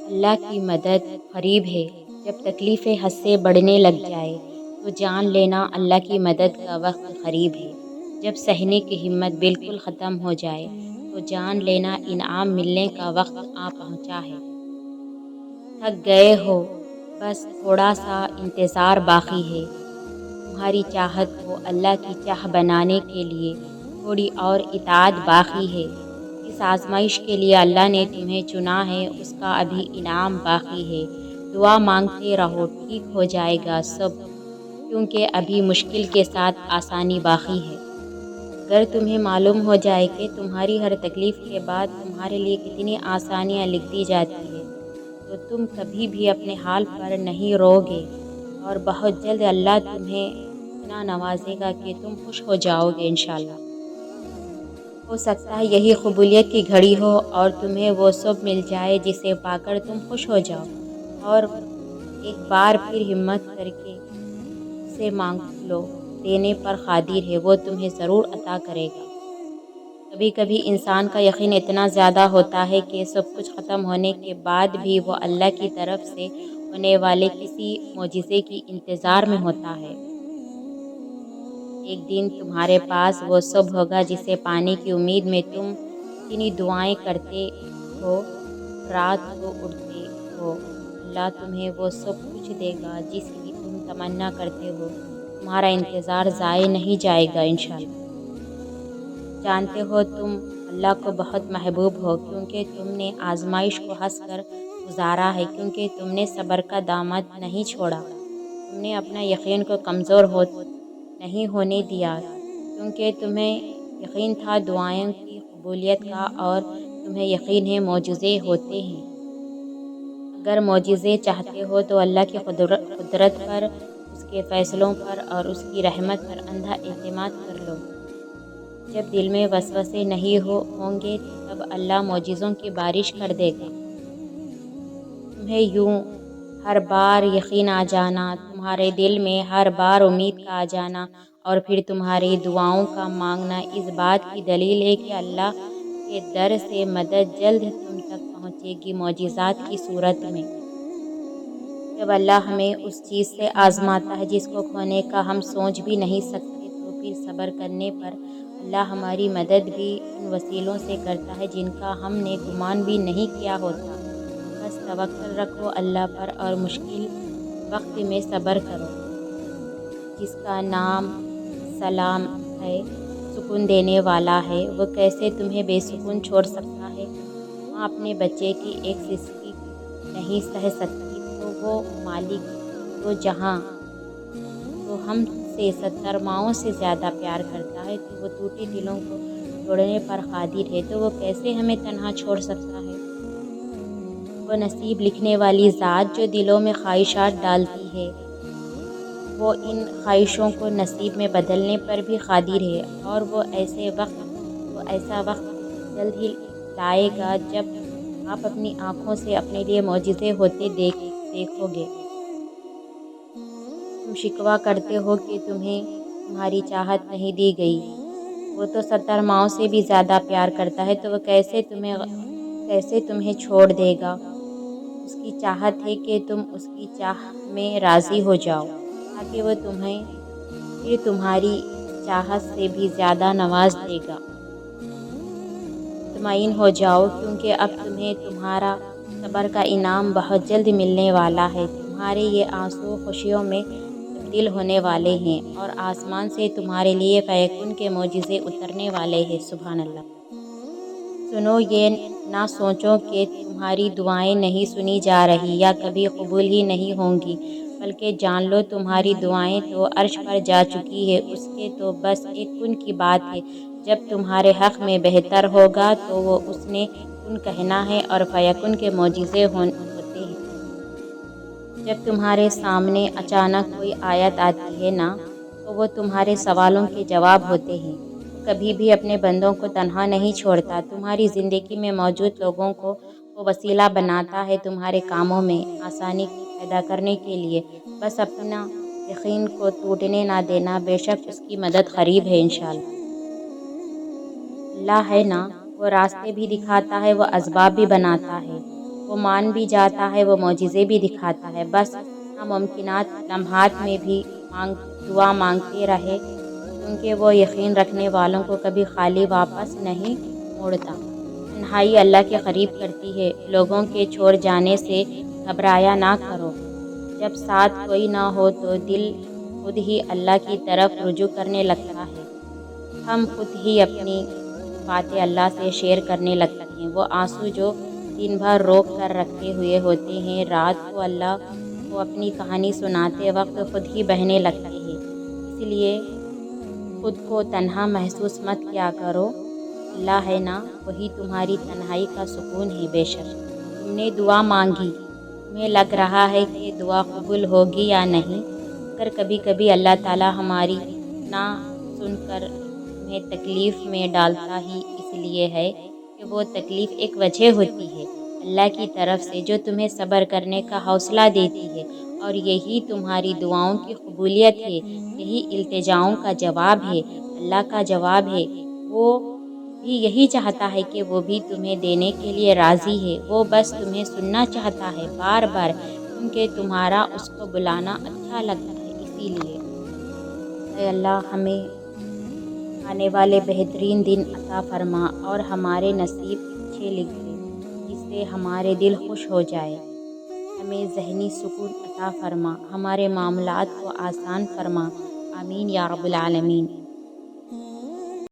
اللہ کی مدد قریب ہے۔ جب تکلیفیں حد سے بڑھنے لگ جائے تو جان لینا اللہ کی مدد کا وقت قریب ہے۔ جب سہنے کی ہمت بالکل ختم ہو جائے تو جان لینا انعام ملنے کا وقت آ پہنچا ہے۔ تھک گئے ہو، بس تھوڑا سا انتظار باقی ہے۔ تمہاری چاہت کو اللہ کی چاہ بنانے کے لیے تھوڑی اور اطاعت باقی ہے۔ جس آزمائش کے لیے اللہ نے تمہیں چنا ہے اس کا ابھی انعام باقی ہے۔ دعا مانگتے رہو، ٹھیک ہو جائے گا سب، کیونکہ ابھی مشکل کے ساتھ آسانی باقی ہے۔ اگر تمہیں معلوم ہو جائے کہ تمہاری ہر تکلیف کے بعد تمہارے لیے کتنی آسانیاں لکھ دی جاتی ہے تو تم کبھی بھی اپنے حال پر نہیں رو گے، اور بہت جلد اللہ تمہیں اتنا نوازے گا کہ تم خوش ہو جاؤ گے انشاءاللہ۔ ہو سکتا ہے یہی قبولیت کی گھڑی ہو اور تمہیں وہ سب مل جائے جسے پا کر تم خوش ہو جاؤ، اور ایک بار پھر ہمت کر کے اس سے مانگ لو، دینے پر قادر ہے، وہ تمہیں ضرور عطا کرے گا۔ کبھی کبھی انسان کا یقین اتنا زیادہ ہوتا ہے کہ سب کچھ ختم ہونے کے بعد بھی وہ اللہ کی طرف سے ہونے والے کسی معجزے کی انتظار میں ہوتا ہے۔ ایک دن تمہارے پاس وہ سب ہوگا جسے پانے کی امید میں تم اتنی دعائیں کرتے ہو، رات کو اٹھتے ہو۔ اللہ تمہیں وہ سب کچھ دے گا جس کی تم تمنا کرتے ہو۔ تمہارا انتظار ضائع نہیں جائے گا انشاءاللہ۔ جانتے ہو تم اللہ کو بہت محبوب ہو کیونکہ تم نے آزمائش کو ہنس کر گزارا ہے، کیونکہ تم نے صبر کا دامن نہیں چھوڑا۔ تم نے اپنا یقین کو کمزور نہیں ہونے دیا، کیونکہ تمہیں یقین تھا دعائیں کی قبولیت کا، اور تمہیں یقین ہے معجزے ہوتے ہیں۔ اگر معجزے چاہتے ہو تو اللہ کی قدرت پر، اس کے فیصلوں پر اور اس کی رحمت پر اندھا اعتماد کر لو۔ جب دل میں وسوسے نہیں ہوں گے تب اللہ معجزوں کی بارش کر دے گا۔ تمہیں یوں ہر بار یقین آ جانا، تمہارے دل میں ہر بار امید کا آ جانا، اور پھر تمہاری دعاؤں کا مانگنا اس بات کی دلیل ہے کہ اللہ کے در سے مدد جلد تم تک پہنچے گی، معجزات کی صورت میں۔ جب اللہ ہمیں اس چیز سے آزماتا ہے جس کو کھونے کا ہم سوچ بھی نہیں سکتے تو پھر صبر کرنے پر اللہ ہماری مدد بھی ان وسیلوں سے کرتا ہے جن کا ہم نے گمان بھی نہیں کیا ہوتا۔ بس توکل رکھو اللہ پر اور مشکل وقت میں صبر کرو۔ جس کا نام سلام ہے، سکون دینے والا ہے، وہ کیسے تمہیں بے سکون چھوڑ سکتا ہے؟ ماں اپنے بچے کی ایک سسکی نہیں سہ سکتی تو وہ مالک دو جہاں تو ہم سے 70 ماؤں سے زیادہ پیار کرتا ہے، تو وہ ٹوٹے دلوں کو جوڑنے پر قادر ہے، تو وہ کیسے ہمیں تنہا چھوڑ سکتا ہے؟ وہ نصیب لکھنے والی ذات جو دلوں میں خواہشات ڈالتی ہے، وہ ان خواہشوں کو نصیب میں بدلنے پر بھی قادر ہے، اور وہ ایسا وقت جلد ہی لائے گا جب آپ اپنی آنکھوں سے اپنے لیے معجزے ہوتے دیکھو گے۔ تم شکوہ کرتے ہو کہ تمہیں تمہاری چاہت نہیں دی گئی، وہ تو 70 ماؤں سے بھی زیادہ پیار کرتا ہے، تو وہ کیسے تمہیں چھوڑ دے گا؟ اس کی چاہت ہے کہ تم اس کی چاہ میں راضی ہو جاؤ تاکہ وہ تمہیں پھر تمہاری چاہت سے بھی زیادہ نواز دے گا۔ مطمئن ہو جاؤ کیونکہ اب تمہیں تمہارا صبر کا انعام بہت جلد ملنے والا ہے۔ تمہارے یہ آنسو خوشیوں میں تبدیل ہونے والے ہیں، اور آسمان سے تمہارے لیے فیکون کے معجزے اترنے والے ہیں۔ سبحان اللہ۔ سنو، یہ نہ سوچو کہ تمہاری دعائیں نہیں سنی جا رہی یا کبھی قبول ہی نہیں ہوں گی، بلکہ جان لو تمہاری دعائیں تو عرش پر جا چکی ہے، اس کے تو بس ایک کن کی بات ہے۔ جب تمہارے حق میں بہتر ہوگا تو وہ اس نے کن کہنا ہے اور فیکون کے معجزے ہوتے ہیں۔ جب تمہارے سامنے اچانک کوئی آیت آتی ہے نا، تو وہ تمہارے سوالوں کے جواب ہوتے ہیں۔ وہ کبھی بھی اپنے بندوں کو تنہا نہیں چھوڑتا۔ تمہاری زندگی میں موجود لوگوں کو وہ وسیلہ بناتا ہے تمہارے کاموں میں آسانی پیدا کرنے کے لیے۔ بس اپنا یقین کو ٹوٹنے نہ دینا، بے شک اس کی مدد قریب ہے انشاءاللہ۔ اللہ ہے نا، وہ راستے بھی دکھاتا ہے، وہ اسباب بھی بناتا ہے۔ وہ مان بھی جاتا ہے، وہ معجزے بھی دکھاتا ہے۔ بس ناممکنات لمحات میں بھی دعا مانگتے رہے، کیونکہ وہ یقین رکھنے والوں کو کبھی خالی واپس نہیں موڑتا۔ تنہائی اللہ کے قریب کرتی ہے۔ لوگوں کے چھوڑ جانے سے گھبرایا نہ کرو۔ جب ساتھ کوئی نہ ہو تو دل خود ہی اللہ کی طرف رجوع کرنے لگتا ہے۔ ہم خود ہی اپنی باتیں اللہ سے شیئر کرنے لگتے ہیں۔ وہ آنسو جو دن بھر روک کر رکھے ہوئے ہوتے ہیں، رات کو اللہ کو اپنی کہانی سناتے وقت خود ہی بہنے لگتے ہیں۔ اس لیے خود کو تنہا محسوس مت کیا کرو۔ اللہ ہے نا، وہی تمہاری تنہائی کا سکون ہے۔ بے شک تم نے دعا مانگی، تمہیں لگ رہا ہے کہ دعا قبول ہوگی یا نہیں، مگر کبھی کبھی اللہ تعالیٰ ہماری نہ سن کر تمہیں تکلیف میں ڈالتا ہی اس لیے ہے کہ وہ تکلیف ایک وجہ ہوتی ہے اللہ کی طرف سے، جو تمہیں صبر کرنے کا حوصلہ دیتی ہے، اور یہی تمہاری دعاؤں کی قبولیت ہے، یہی التجاؤں کا جواب ہے، اللہ کا جواب ہے۔ وہ بھی یہی چاہتا ہے کہ وہ بھی تمہیں دینے کے لیے راضی ہے، وہ بس تمہیں سننا چاہتا ہے بار بار، کیونکہ تمہارا اس کو بلانا اچھا لگتا ہے۔ اسی لیے اے اللہ، ہمیں آنے والے بہترین دن عطا فرما اور ہمارے نصیب اچھے لکھ دے، جس سے ہمارے دل خوش ہو جائے۔ ہمیں ذہنی سکون عطا فرما، ہمارے معاملات کو آسان فرما۔ آمین یا رب العالمین۔